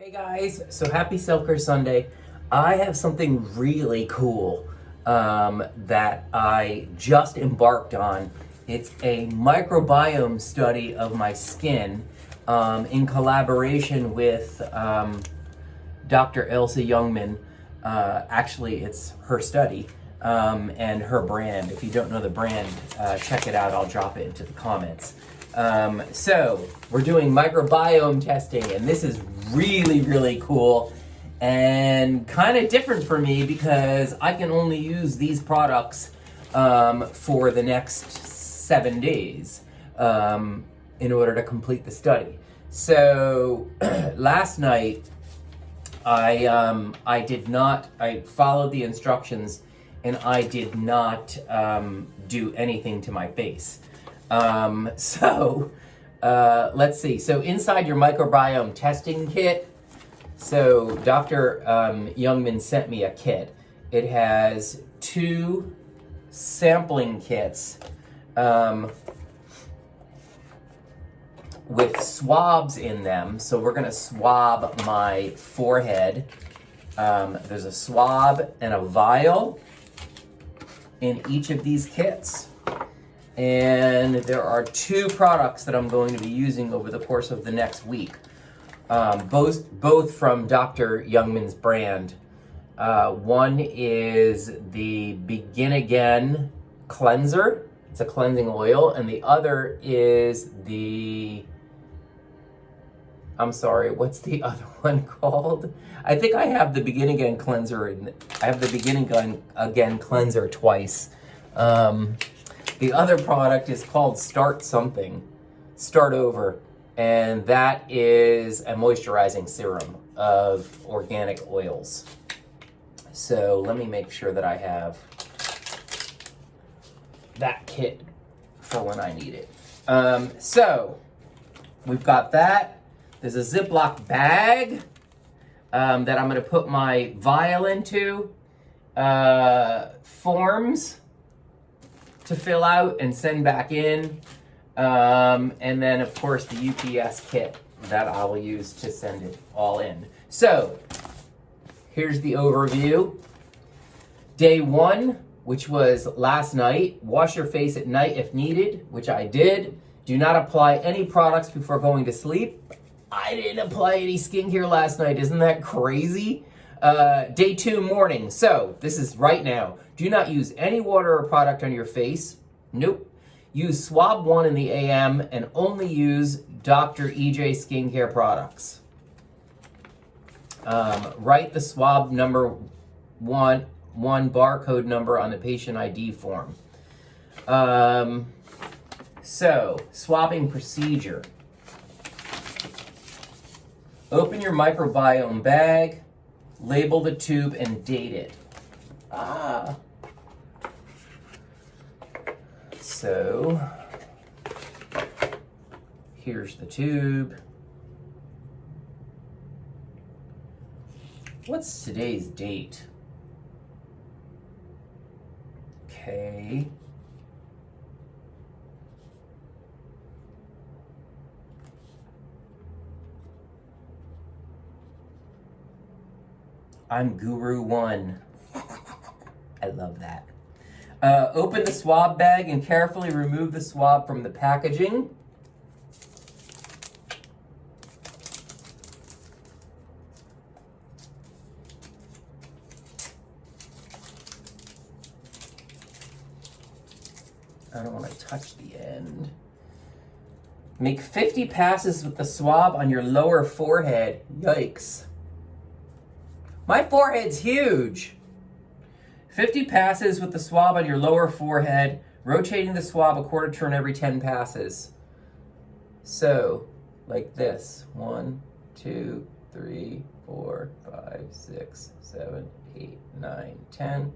Hey guys, so happy Self-Care Sunday. I have something really cool that I just embarked on. It's a microbiome study of my skin in collaboration with Dr. Elsa Jungman. Actually, it's her study and her brand. If you don't know the brand, check it out. I'll drop it into the comments. So we're doing microbiome testing, and this is really cool and kind of different for me because I can only use these products for the next 7 days in order to complete the study. So last night I followed the instructions and I did not do anything to my face. Let's see. So inside your microbiome testing kit, so Dr. Jungman sent me a kit. It has 2 sampling kits with swabs in them. So we're gonna swab my forehead. There's a swab and a vial in each of these kits. And there are 2 products that I'm going to be using over the course of the next week, both from Dr. Jungman's brand. One is the Begin Again cleanser. It's a cleansing oil, and the other is the, I'm sorry, what's the other one called? I think I have the Begin Again cleanser, and I have the Begin Again cleanser twice. The other product is called Start Over, and that is a moisturizing serum of organic oils. So let me make sure that I have that kit for when I need it. So we've got that. There's a Ziploc bag that I'm gonna put my vial into, forms to fill out and send back in, and then of course the UPS kit that I will use to send it all in. So here's the overview. Day 1, which was last night, wash your face at night if needed, which I did. Do not apply any products before going to sleep. I didn't apply any skincare last night. Isn't that crazy? Day 2, morning. So this is right now. Do not use any water or product on your face. Nope. Use Swab 1 in the AM and only use Dr. EJ skincare products. Write the Swab number 1 barcode number on the patient ID form. So, swabbing procedure. Open your microbiome bag, label the tube, and date it. So, here's the tube. What's today's date? Okay. I'm Guru 1. I love that. Open the swab bag and carefully remove the swab from the packaging. I don't want to touch the end. Make 50 passes with the swab on your lower forehead. Yikes. My forehead's huge. 50 passes with the swab on your lower forehead, rotating the swab a quarter turn every 10 passes. So, like this. 1, 2, 3, 4, 5, 6, 7, 8, 9, 10.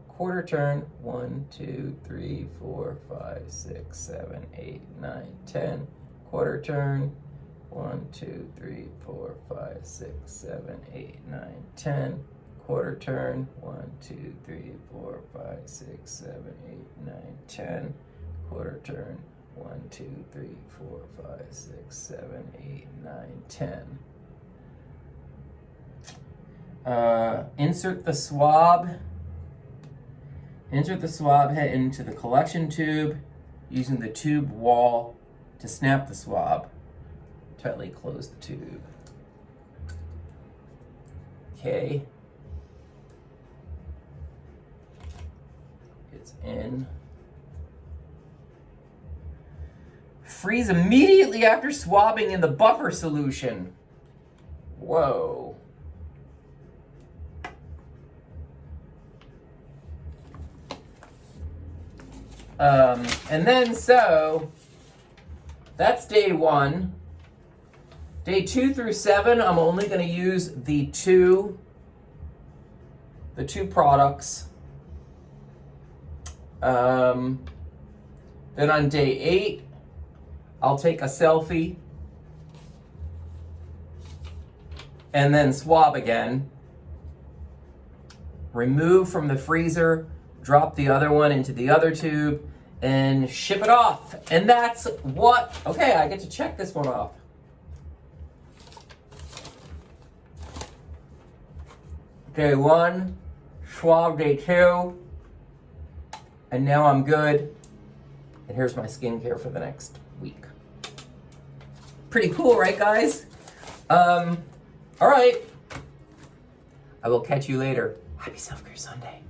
Quarter turn. 1, 2, 3, 4, 5, 6, 7, 8, 9, 10. Quarter turn. 1, 2, 3, 4, 5, 6, 7, 8, 9, 10. Quarter turn. 1, 2, 3, 4, 5, 6, 7, 8, 9, 10. Quarter turn. 1, 2, 3, 4, 5, 6, 7, 8, 9, 10. Insert the swab head into the collection tube using the tube wall to snap the swab. Tightly close the tube. Okay. It's in. Freeze immediately after swabbing in the buffer solution. Whoa. And then so, that's day 1. Day 2 through 7, I'm only going to use the two products. Then on day 8, I'll take a selfie and then swab again. Remove from the freezer, drop the other one into the other tube, and ship it off. And that's what, okay, I get to check this one off. Day 1, swab day 2, and now I'm good. And here's my skincare for the next week. Pretty cool, right, guys? All right. I will catch you later. Happy Self-Care Sunday.